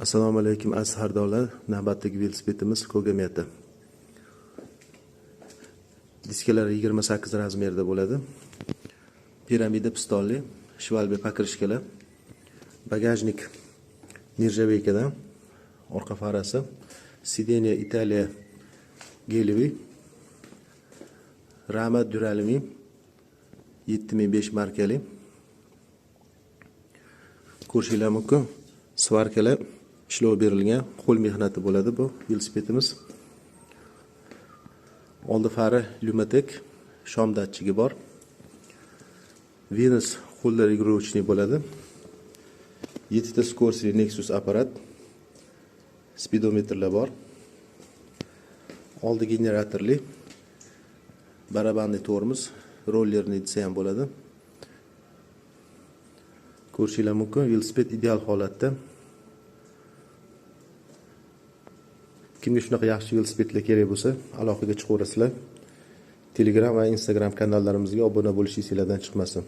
Assalomu alaykum aziz xaridorlar. Navbatdagi velosipedimiz Kogameta. Diskalar 28 razmerda bo'ladi. Piramida pistonli, shvalbe pokrishkalar. Bagajnik nержавейкаdan, orqa farasi, sideniya Italiya geliviy, rama duralmi 7005 markali. Ko'rishinglar mumkin. Svarkalar ishlov berilgan, qo'l mehnati bo'ladi bu velosipedimiz. Oldi fari Lumatek, shom datchigi bor. Venus qo'llar игрушечный bo'ladi. 7 ta Scorsese Nexus apparat. Speedometrlar bor. Oldi generatorli, barabanli tormoz, rollerni desa ham bo'ladi. Ko'rishinglar mumkin, velosiped ideal holatda. Kimga shunaqa yaxshi velosipedlar kerak bo'lsa, aloqaga chiqaverasizlar. Telegram va Instagram kanallarimizga obuna bo'lishingiz chiqmasin.